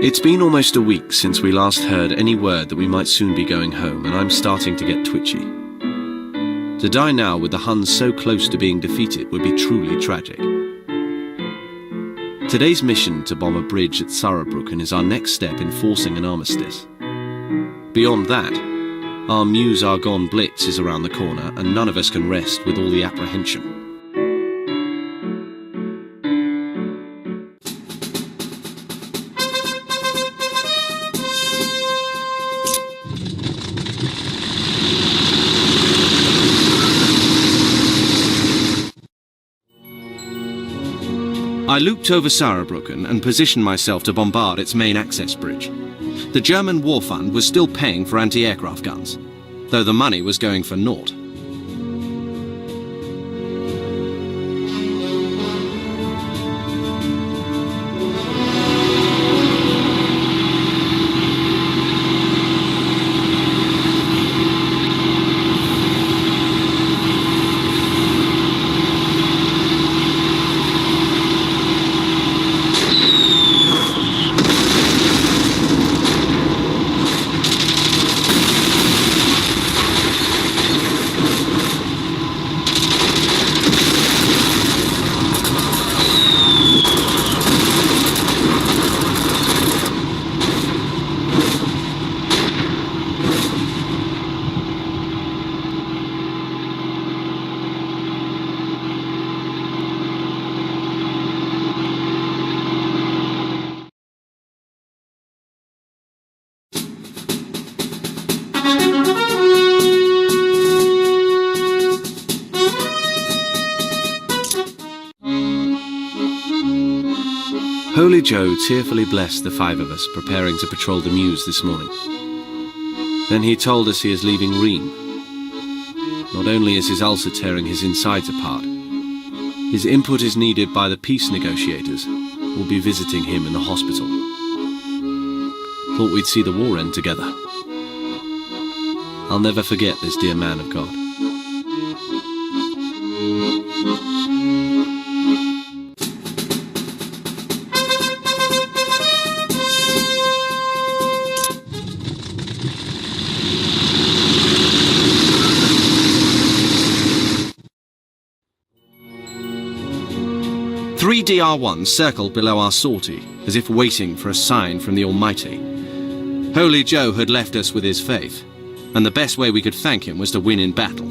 It's been almost a week since we last heard any word that we might soon be going home, and I'm starting to get twitchy. To die now with the Huns so close to being defeated would be truly tragic. Today's mission to bomb a bridge at Saarbrücken is our next step in forcing an armistice. Beyond that, our Meuse-Argonne blitz is around the corner, and none of us can rest with all the apprehension. I looped over Saarbrücken and positioned myself to bombard its main access bridge. The German war fund was still paying for anti-aircraft guns, though the money was going for naught. Holy Joe tearfully blessed the five of us preparing to patrol the Meuse this morning. Then he told us he is leaving Rheims. Not only is his ulcer tearing his insides apart, his input is needed by the peace negotiators who will be visiting him in the hospital. Thought we'd see the war end together. I'll never forget this dear man of God. Three DR1s circled below our sortie, as if waiting for a sign from the Almighty. Holy Joe had left us with his faith, and the best way we could thank him was to win in battle.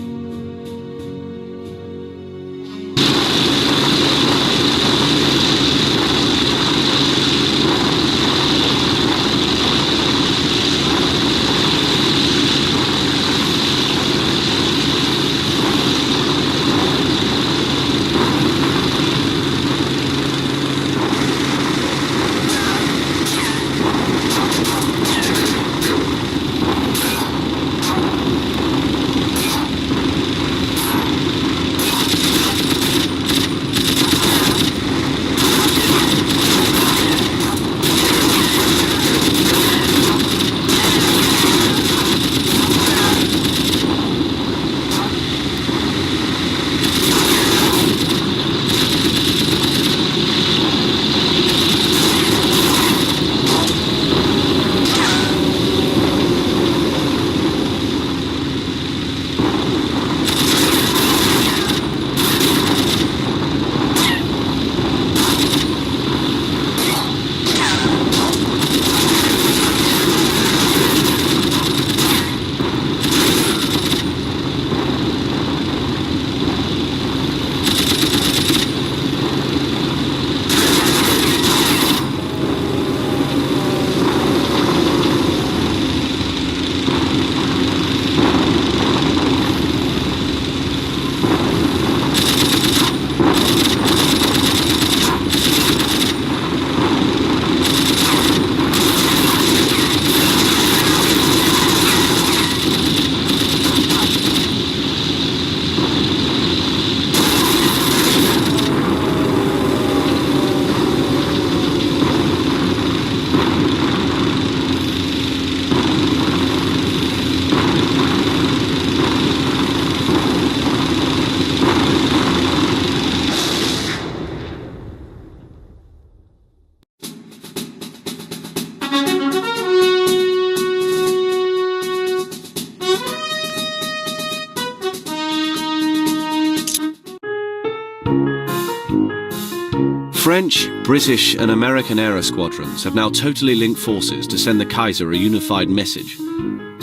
French, British and American aero squadrons have now totally linked forces to send the Kaiser a unified message.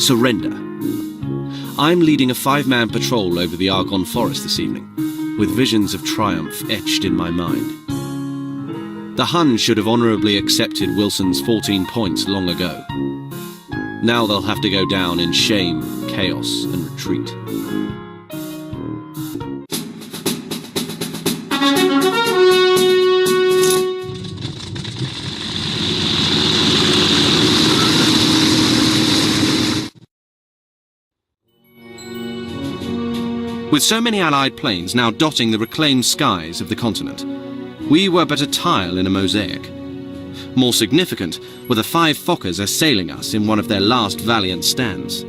Surrender. I'm leading a 5-man patrol over the Argonne Forest this evening, with visions of triumph etched in my mind. The Huns should have honourably accepted Wilson's 14 points long ago. Now they'll have to go down in shame, chaos and retreat. With so many Allied planes now dotting the reclaimed skies of the continent, we were but a tile in a mosaic. More significant were the 5 Fokkers assailing us in one of their last valiant stands.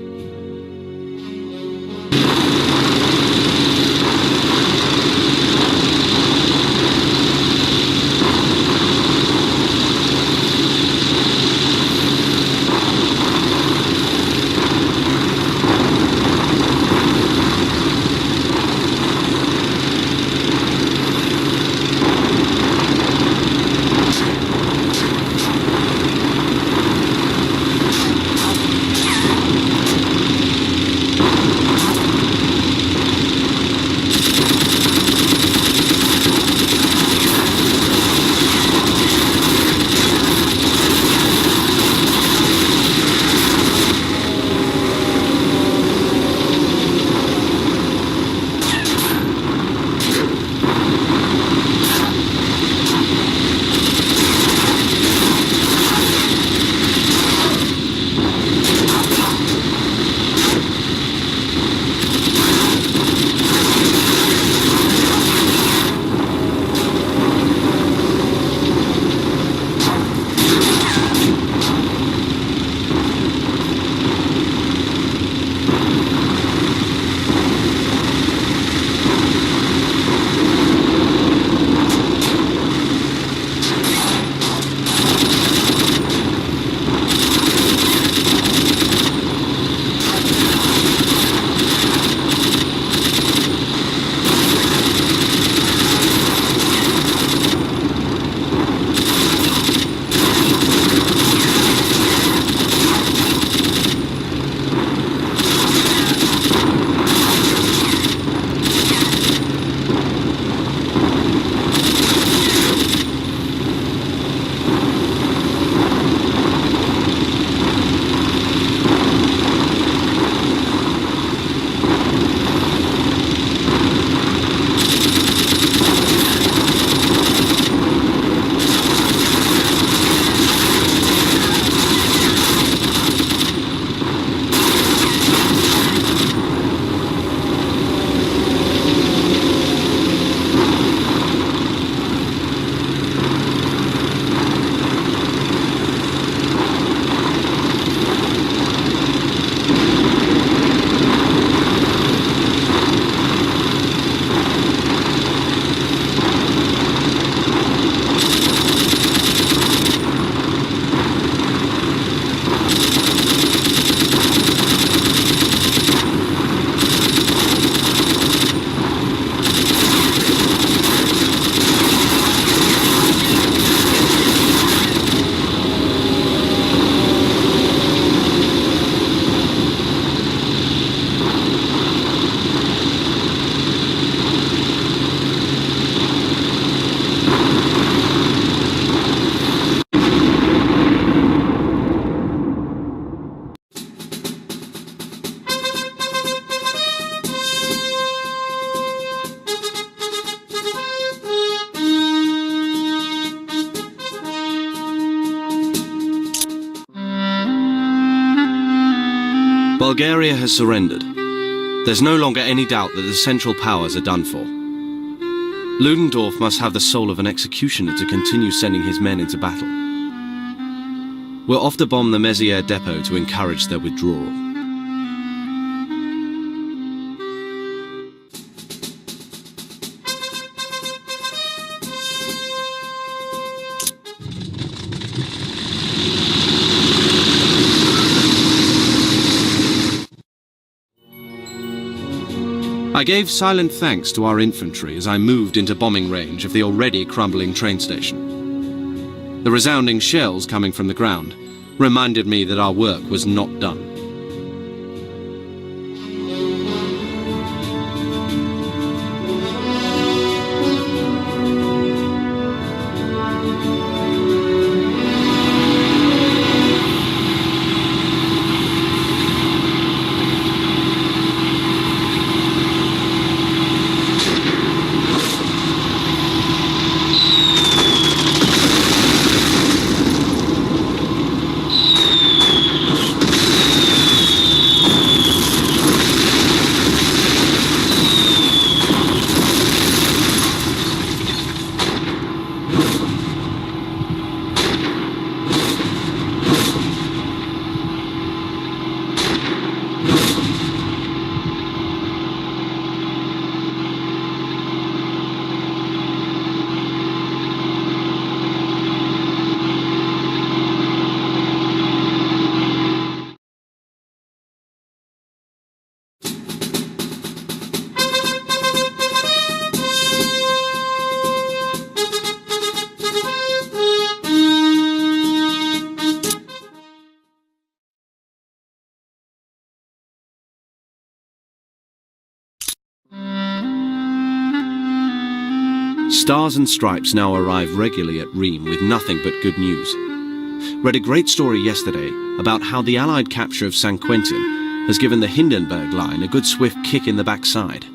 Bulgaria has surrendered. There's no longer any doubt that the Central Powers are done for. Ludendorff must have the soul of an executioner to continue sending his men into battle. We're off to bomb the Mézières depot to encourage their withdrawal. I gave silent thanks to our infantry as I moved into bombing range of the already crumbling train station. The resounding shells coming from the ground reminded me that our work was not done. Stars and Stripes now arrive regularly at Rheims with nothing but good news. Read a great story yesterday about how the Allied capture of St. Quentin has given the Hindenburg line a good swift kick in the backside.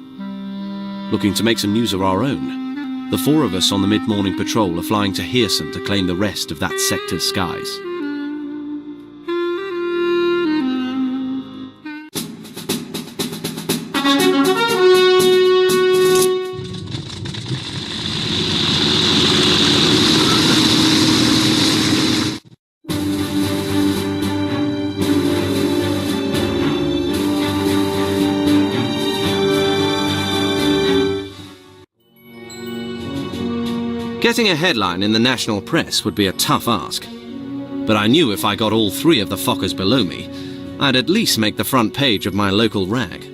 Looking to make some news of our own, the four of us on the mid-morning patrol are flying to Hirson to claim the rest of that sector's skies. Getting a headline in the national press would be a tough ask, but I knew if I got all three of the Fokkers below me, I'd at least make the front page of my local rag.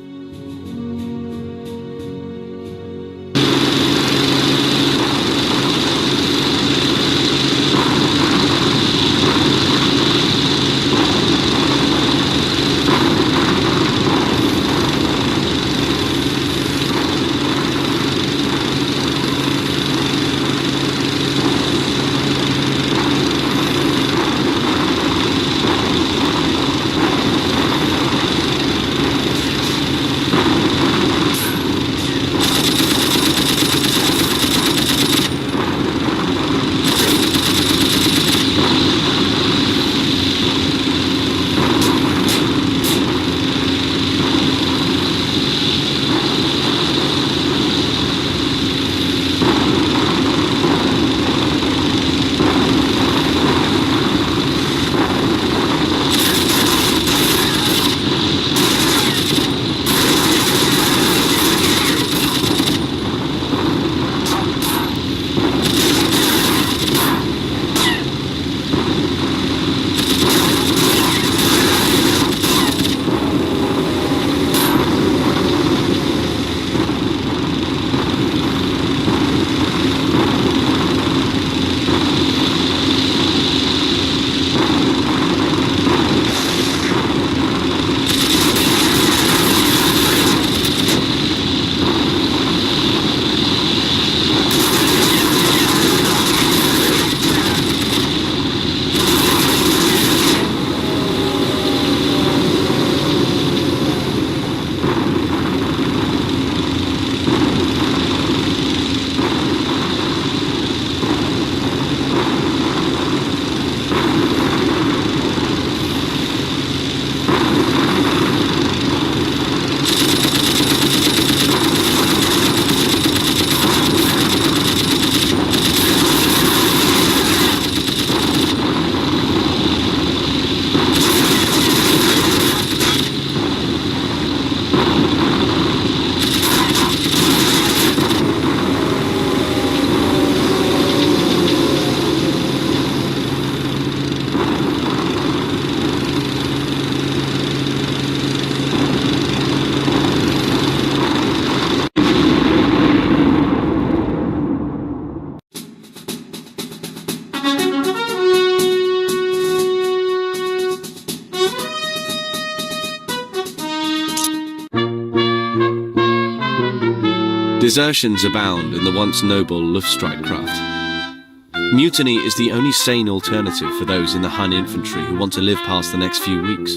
Desertions abound in the once noble Luftstreitkräfte. Mutiny is the only sane alternative for those in the Hun infantry who want to live past the next few weeks.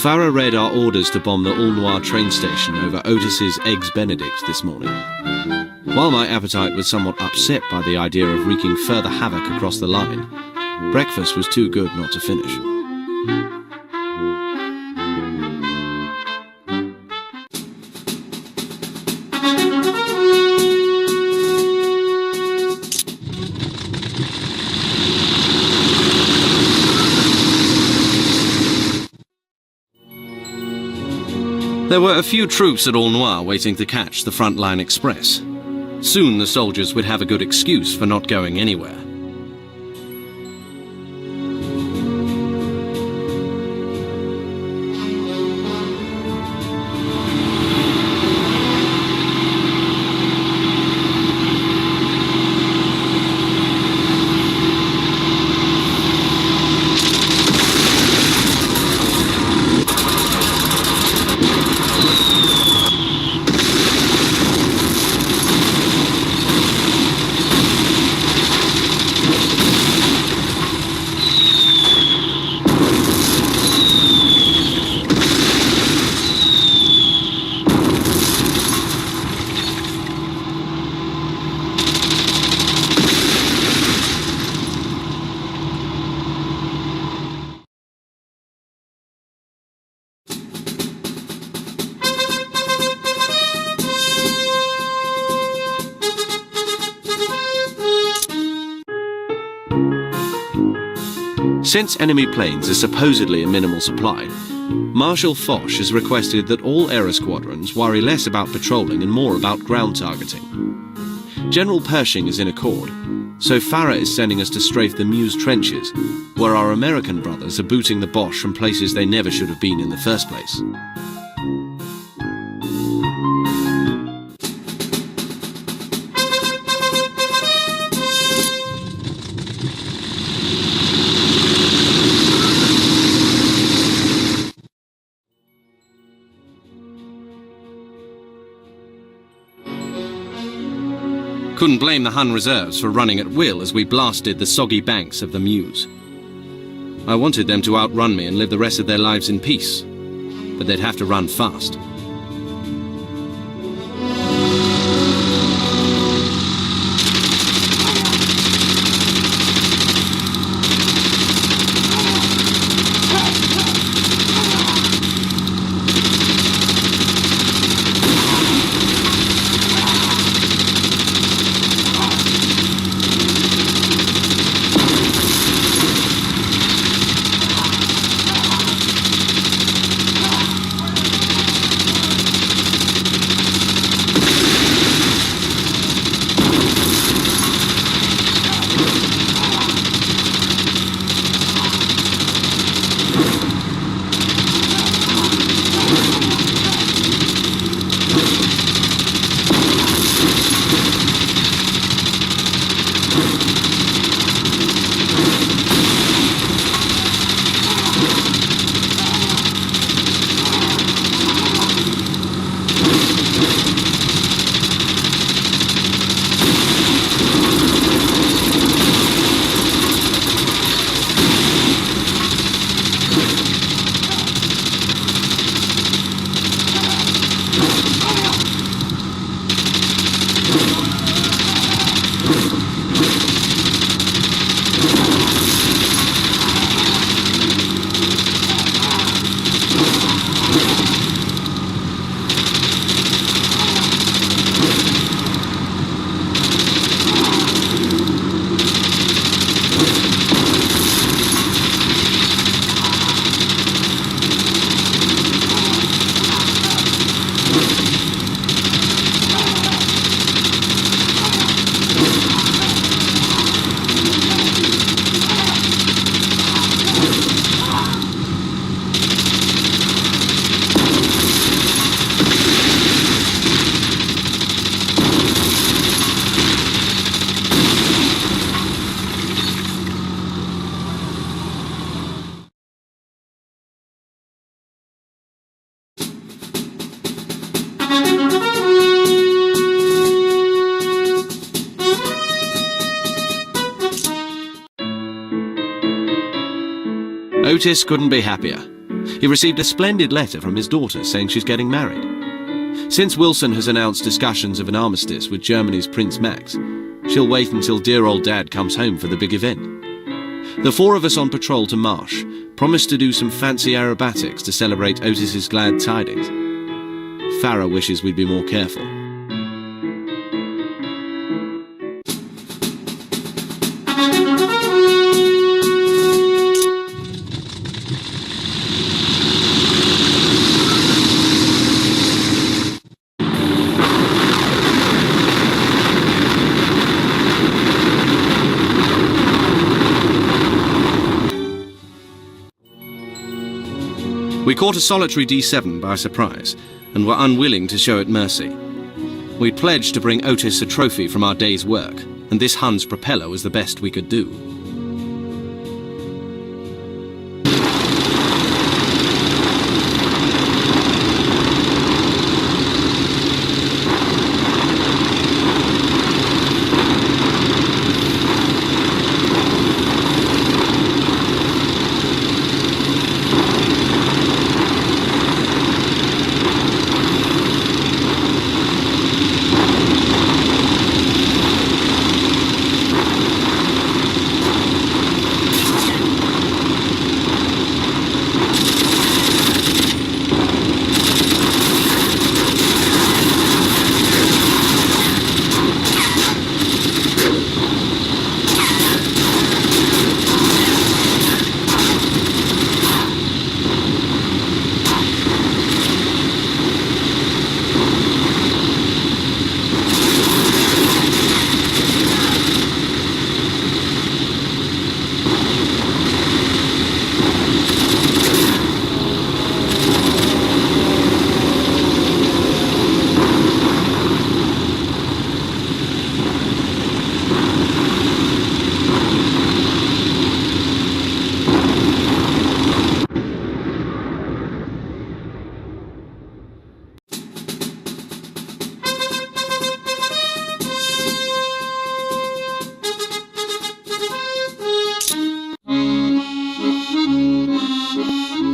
Farah read our orders to bomb the All-Noir train station over Otis's Eggs Benedict this morning. While my appetite was somewhat upset by the idea of wreaking further havoc across the line, breakfast was too good not to finish. There were a few troops at All-Noir waiting to catch the frontline express. Soon the soldiers would have a good excuse for not going anywhere. Since enemy planes are supposedly a minimal supply, Marshal Foch has requested that all air squadrons worry less about patrolling and more about ground targeting. General Pershing is in accord, so Farah is sending us to strafe the Meuse trenches, where our American brothers are booting the Boche from places they never should have been in the first place. Couldn't blame the Hun reserves for running at will as we blasted the soggy banks of the Meuse. I wanted them to outrun me and live the rest of their lives in peace, but they'd have to run fast. Otis couldn't be happier. He received a splendid letter from his daughter saying she's getting married. Since Wilson has announced discussions of an armistice with Germany's Prince Max, she'll wait until dear old Dad comes home for the big event. The four of us on patrol to Marsh promised to do some fancy aerobatics to celebrate Otis's glad tidings. Farah wishes we'd be more careful. We caught a solitary D7 by surprise, and were unwilling to show it mercy. We'd pledged to bring Otis a trophy from our day's work, and this Hun's propeller was the best we could do.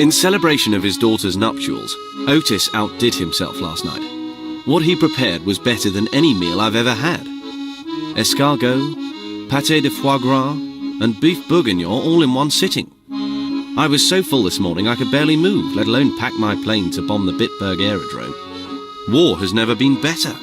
In celebration of his daughter's nuptials, Otis outdid himself last night. What he prepared was better than any meal I've ever had. Escargot, pâté de foie gras, and beef bourguignon all in one sitting. I was so full this morning I could barely move, let alone pack my plane to bomb the Bitburg aerodrome. War has never been better.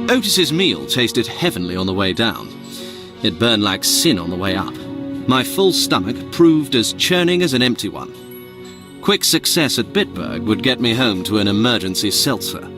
Otis's meal tasted heavenly on the way down. It burned like sin on the way up. My full stomach proved as churning as an empty one. Quick success at Bitburg would get me home to an emergency seltzer.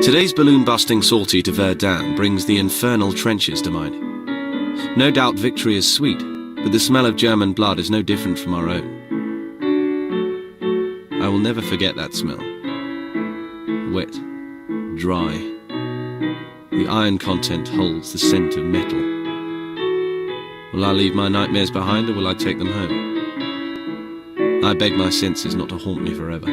Today's balloon-busting sortie to Verdun brings the infernal trenches to mind. No doubt victory is sweet, but the smell of German blood is no different from our own. I will never forget that smell. Wet, dry. The iron content holds the scent of metal. Will I leave my nightmares behind, or will I take them home? I beg my senses not to haunt me forever.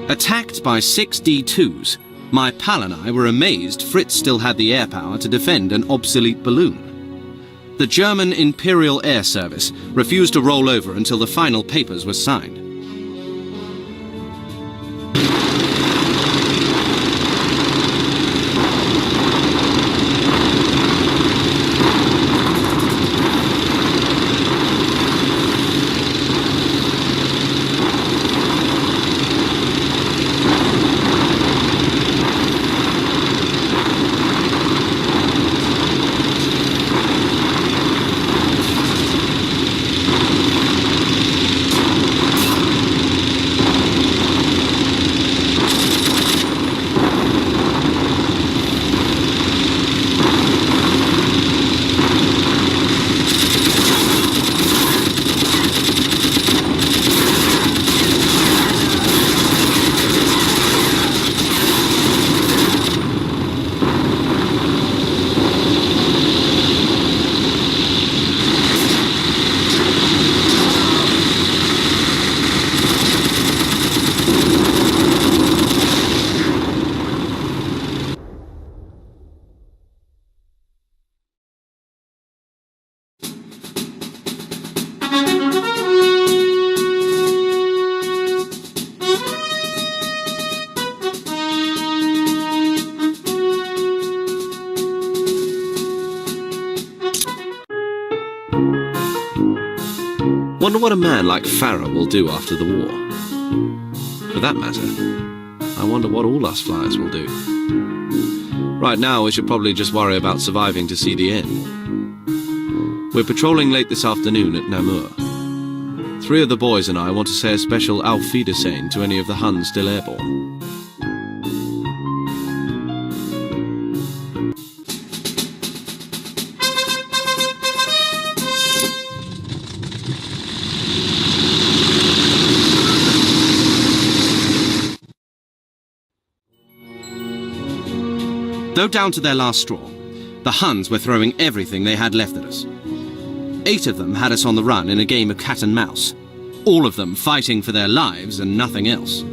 Attacked by 6 D2s, my pal and I were amazed Fritz still had the air power to defend an obsolete balloon. The German Imperial Air Service refused to roll over until the final papers were signed. Wonder what a man like Farah will do after the war. For that matter, I wonder what all us flyers will do. Right now, we should probably just worry about surviving to see the end. We're patrolling late this afternoon at Namur. 3 of the boys and I want to say a special Auf Wiedersehen to any of the Huns still airborne. Though down to their last straw, the Huns were throwing everything they had left at us. 8 of them had us on the run in a game of cat and mouse, all of them fighting for their lives and nothing else.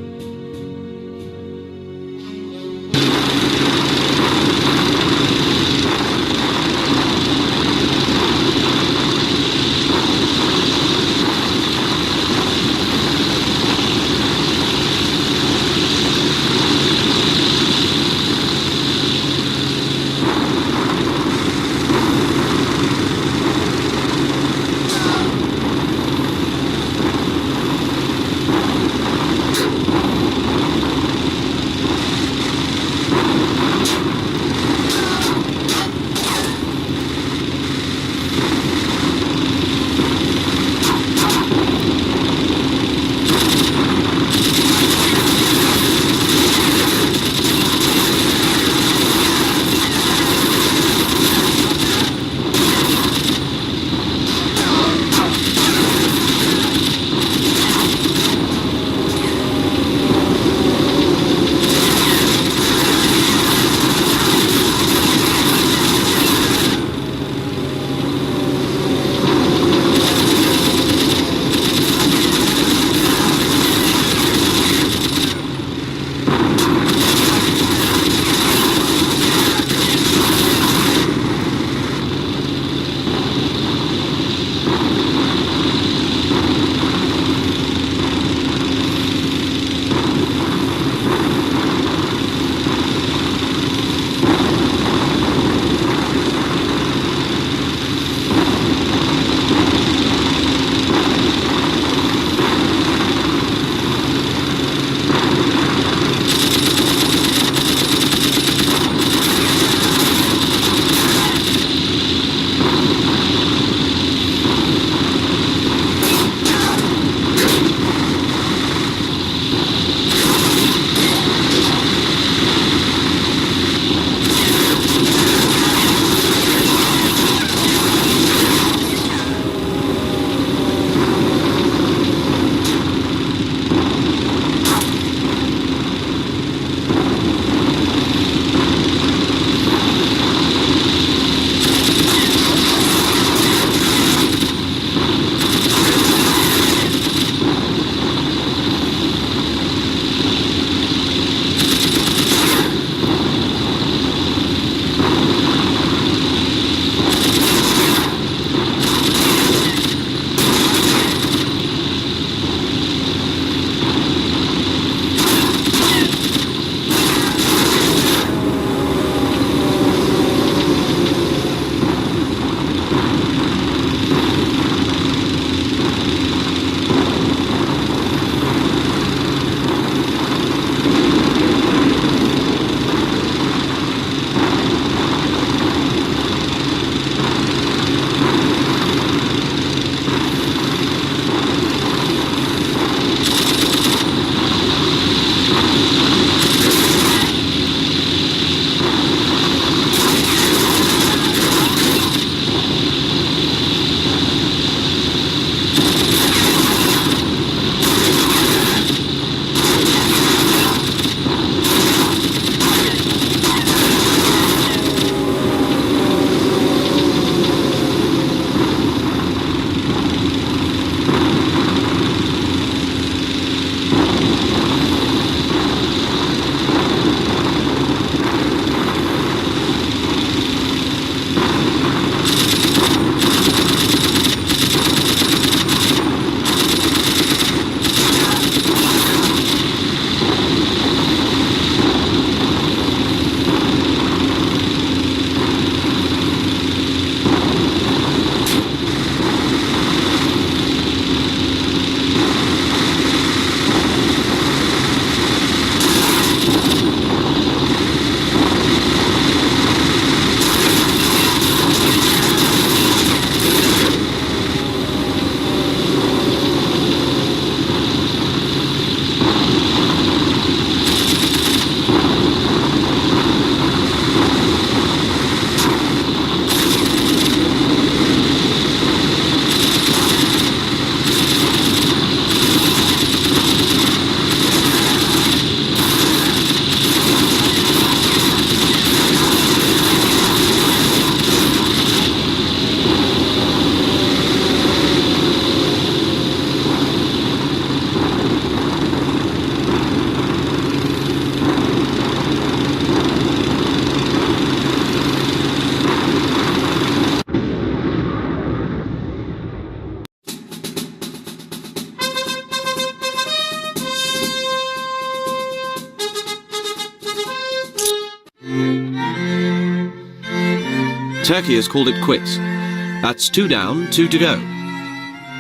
Turkey has called it quits. That's 2 down, 2 to go.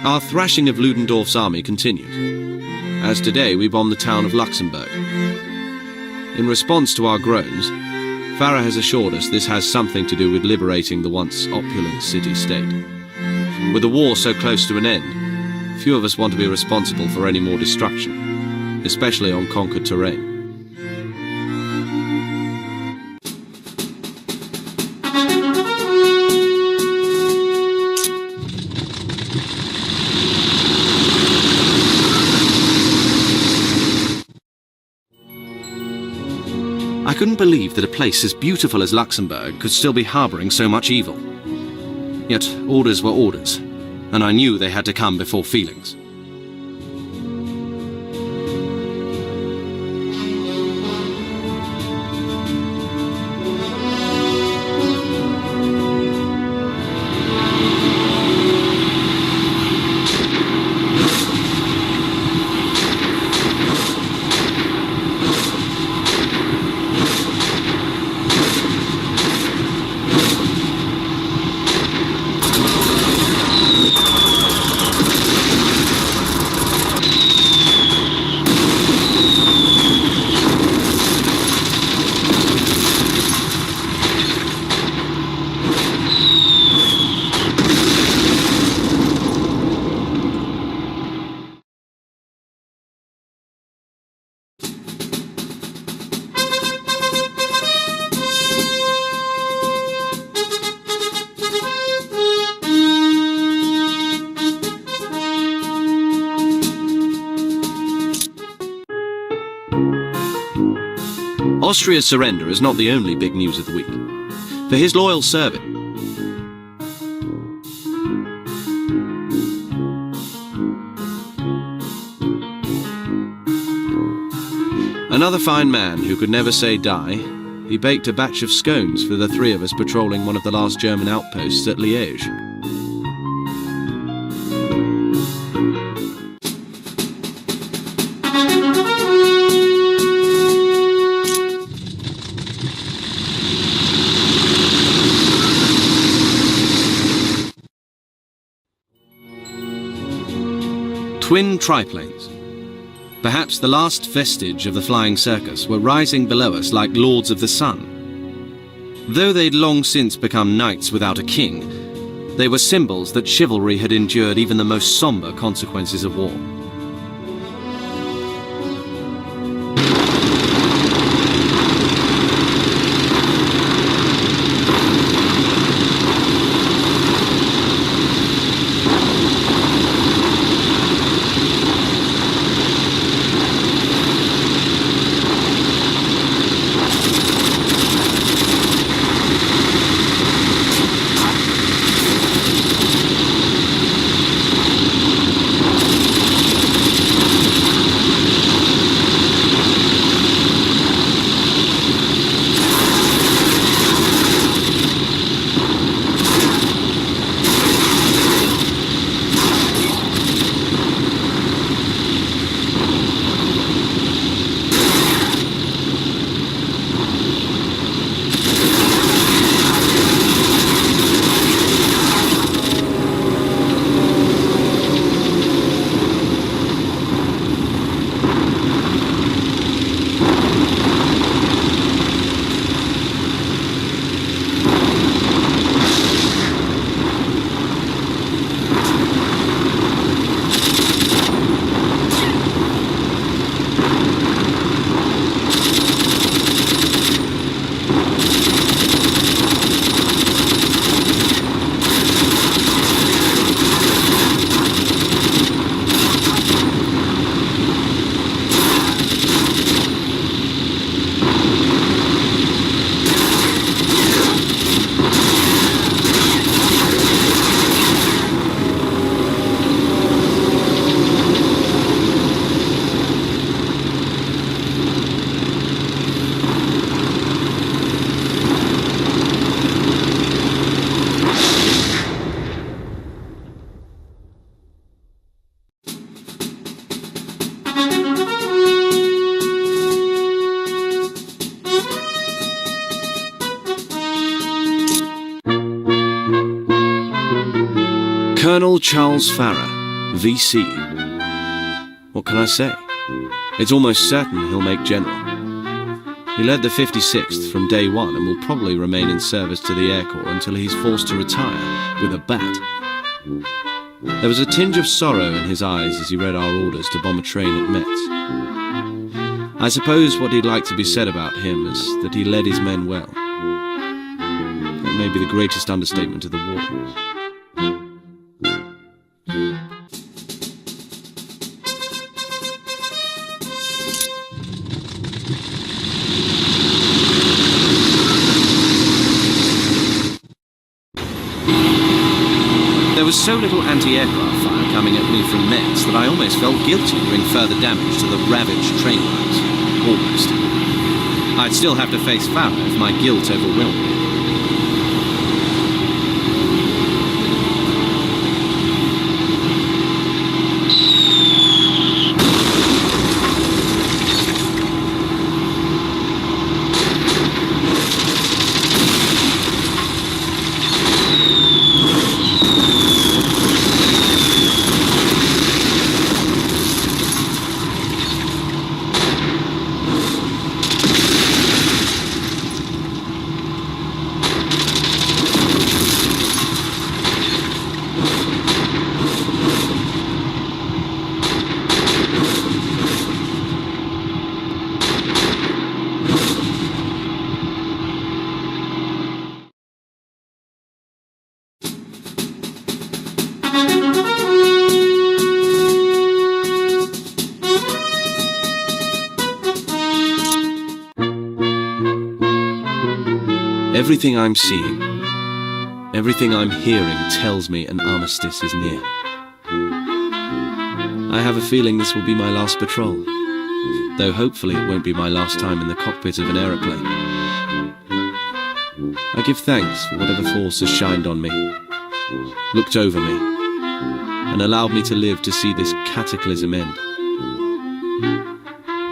Our thrashing of Ludendorff's army continues. As today we bomb the town of Luxembourg. In response to our groans, Farah has assured us this has something to do with liberating the once opulent city-state. With the war so close to an end, few of us want to be responsible for any more destruction, especially on conquered terrain. I couldn't believe that a place as beautiful as Luxembourg could still be harbouring so much evil. Yet orders were orders, and I knew they had to come before feelings. Austria's surrender is not the only big news of the week. For his loyal service, another fine man who could never say die, he baked a batch of scones for the 3 of us patrolling one of the last German outposts at Liège. Twin triplanes, perhaps the last vestige of the flying circus, were rising below us like lords of the sun. Though they'd long since become knights without a king, they were symbols that chivalry had endured even the most somber consequences of war. Colonel Charles Farrer, VC. What can I say? It's almost certain he'll make general. He led the 56th from day one and will probably remain in service to the Air Corps until he's forced to retire with a bat. There was a tinge of sorrow in his eyes as he read our orders to bomb a train at Metz. I suppose what he'd like to be said about him is that he led his men well. That may be the greatest understatement of the war. There was so little anti-aircraft fire coming at me from Metz that I almost felt guilty doing further damage to the ravaged train lines. Almost. I'd still have to face Farrer if my guilt overwhelmed me. Everything I'm seeing, everything I'm hearing tells me an armistice is near. I have a feeling this will be my last patrol, though hopefully it won't be my last time in the cockpit of an aeroplane. I give thanks for whatever force has shined on me, looked over me, and allowed me to live to see this cataclysm end.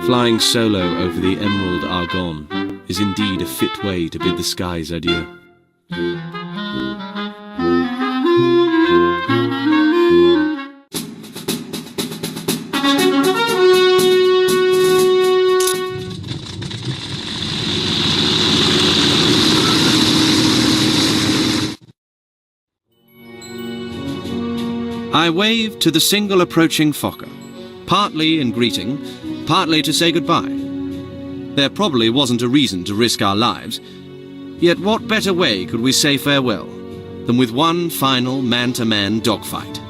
Flying solo over the Emerald Argonne is indeed a fit way to bid the skies adieu. I waved to the single approaching Fokker, partly in greeting, partly to say goodbye. There probably wasn't a reason to risk our lives, yet what better way could we say farewell than with one final man-to-man dogfight?